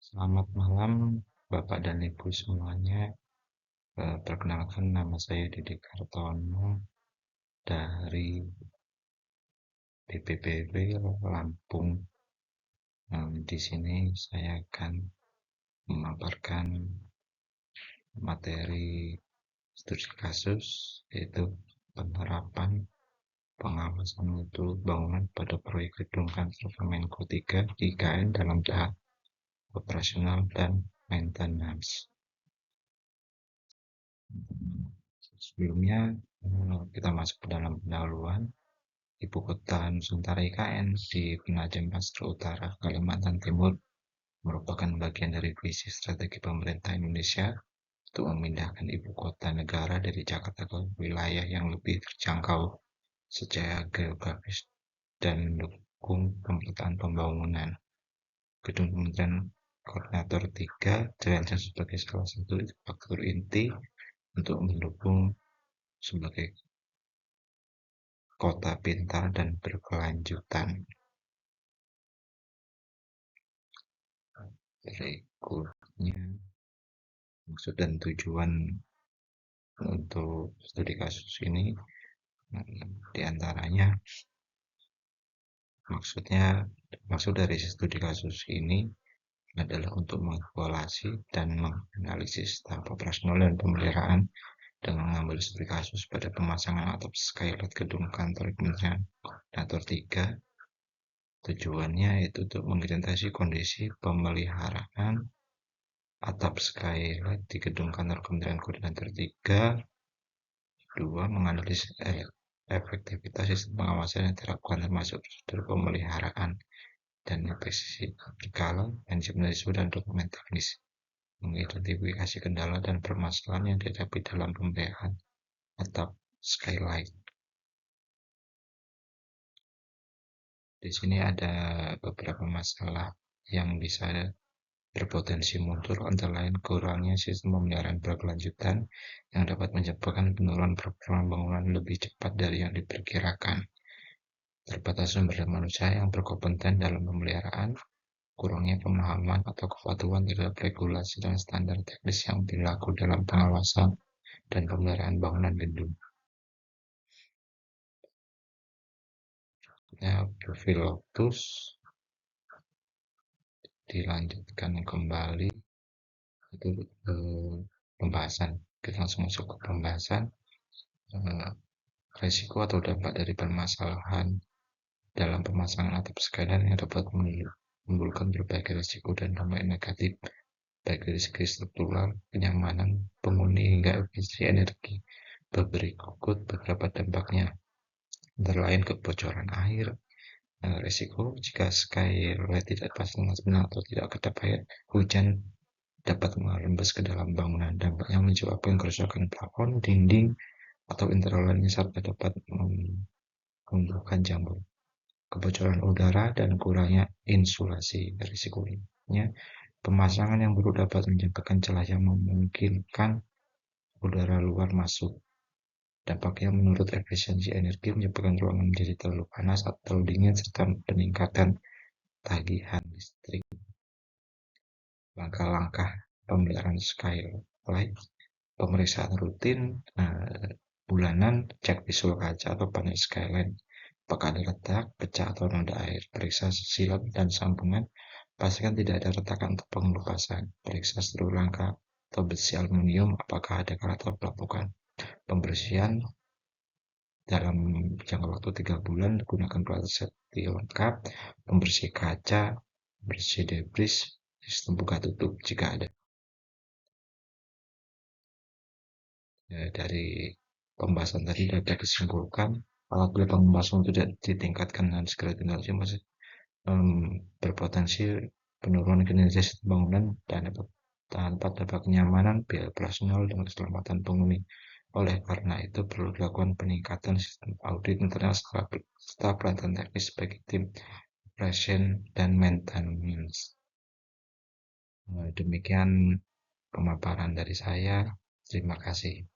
Selamat malam, Bapak dan Ibu semuanya. Perkenalkan nama saya Didi Kartono dari BPPB Lampung. Di sini saya akan memaparkan materi studi kasus, yaitu penerapan pengawasan mutu bangunan pada proyek gedung kantor Kemenko 3 di IKN dalam tahap operasional dan maintenance. Sebelumnya kita masuk ke dalam pendahuluan. Ibu kota Nusantara IKN di Penajam Pasir Utara, Kalimantan Timur merupakan bagian dari visi strategi pemerintah Indonesia untuk memindahkan ibu kota negara dari Jakarta ke wilayah yang lebih terjangkau secara geografis dan mendukung pemerataan pembangunan. Gedung Kementerian Koordinator 3 dirancang sebagai salah satu faktor inti untuk mendukung sebagai kota pintar dan berkelanjutan. Berikutnya, maksud dan tujuan untuk studi kasus ini diantaranya maksud dari studi kasus ini adalah untuk mengevaluasi dan menganalisis tahap operasional dan pemeliharaan dengan mengambil studi kasus pada pemasangan atap skylight gedung kantor Kementerian Koordinator 3. Tujuannya yaitu untuk mengidentifikasi kondisi pemeliharaan atap skylight di gedung kantor Kementerian Koordinator 3. 2. Menganalisis efektivitas sistem pengawasan yang diterapkan termasuk prosedur pemeliharaan dan inspeksi vertikal, manajemen dan dokumen teknis. Mengidentifikasi kendala dan permasalahan yang dihadapi dalam pemeliharaan atap skylight. Di sini ada beberapa masalah yang bisa berpotensi muncul, antara lain kurangnya sistem pemeliharaan berkelanjutan yang dapat menyebabkan penurunan performa bangunan lebih cepat dari yang diperkirakan. Terbatas sumber daya manusia yang berkompeten dalam pemeliharaan, kurangnya pemahaman atau kepatuhan terhadap regulasi dan standar teknis yang berlaku dalam pengawasan dan pemeliharaan bangunan gedung. Profil Lotus dilanjutkan kembali itu pembahasan. Kita langsung masuk ke pembahasan resiko atau dampak dari permasalahan dalam pemasangan atap skylight yang dapat menimbulkan berbagai risiko dan dampak negatif, baik dari segi struktural, kenyamanan penghuni hingga efisiensi energi. Berikut beberapa dampaknya, antara lain kebocoran air. Risiko jika skylight tidak dipasang dengan benar atau tidak kedap air, hujan dapat merembes ke dalam bangunan. Dampaknya menyebabkan kerusakan plafon, dinding, atau internal lainnya serta dapat menimbulkan jamur. Kebocoran udara dan kurangnya insulasi. Risikonya, pemasangan yang buruk dapat menyebabkan celah yang memungkinkan udara luar masuk. Dampaknya menurut efisiensi energi menyebabkan ruangan menjadi terlalu panas atau terlalu dingin serta peningkatan tagihan listrik. Langkah-langkah pemeliharaan skylight: pemeriksaan rutin bulanan, cek visual kaca atau panel skylight, apakah ada retak, pecah atau noda air. Periksa silat dan sambungan, pastikan tidak ada retakan atau pengelupasan. Periksa seluruh rangka atau besi aluminium, apakah ada karat atau pelapukan. Pembersihan dalam jangka waktu 3 bulan, gunakan peralatan safety lengkap, pembersih kaca, bersih debris, sistem buka tutup jika ada. Dari pembahasan tadi dapat disimpulkan, apabila pembahasan itu tidak ditingkatkan dan segera tindakan masih berpotensi penurunan kinerja sistem bangunan dan tanpa dapat kenyamanan, biaya operasional, dan keselamatan penghuni. Oleh karena itu, perlu dilakukan peningkatan sistem audit internal serta pelatihan teknis bagi tim operation dan maintenance. Demikian pemaparan dari saya. Terima kasih.